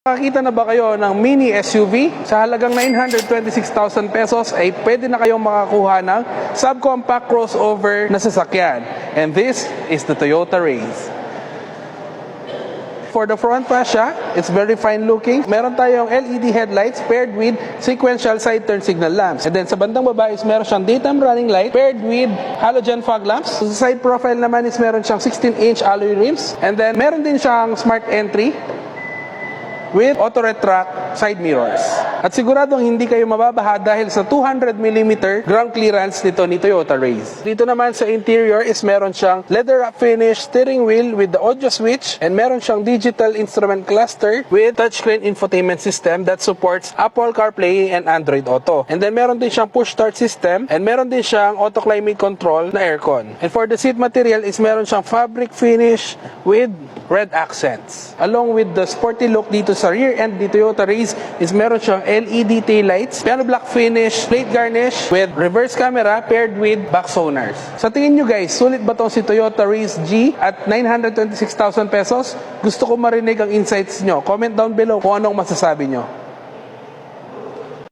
Nakakita na ba kayo ng mini SUV? Sa halagang 926,000 pesos ay pwede na kayong makakuha ng subcompact crossover na sasakyan. And this is the Toyota Race. For the front fascia, it's very fine looking. Meron tayong LED headlights paired with sequential side turn signal lamps. And then sa bandang baba is meron siyang daytime running light paired with halogen fog lamps. So, sa side profile naman is meron siyang 16-inch alloy rims. And then meron din siyang smart entry with auto-retract side mirrors. At siguradong hindi kayo mababaha dahil sa 200mm ground clearance nito ni Toyota Race. Dito naman sa interior is meron siyang leather wrap finish steering wheel with the audio switch and meron siyang digital instrument cluster with touchscreen infotainment system that supports Apple CarPlay and Android Auto. And then meron din siyang push start system and meron din siyang auto climate control na aircon. And for the seat material is meron siyang fabric finish with red accents. Along with the sporty look dito sa rear end ni Toyota Race is meron siyang LED tail lights, piano black finish, plate garnish with reverse camera paired with back sonars. Sa tingin nyo guys, sulit ba tong si Toyota Race G at 926,000 pesos? Gusto ko marinig ang insights nyo. Comment down below kung anong masasabi nyo.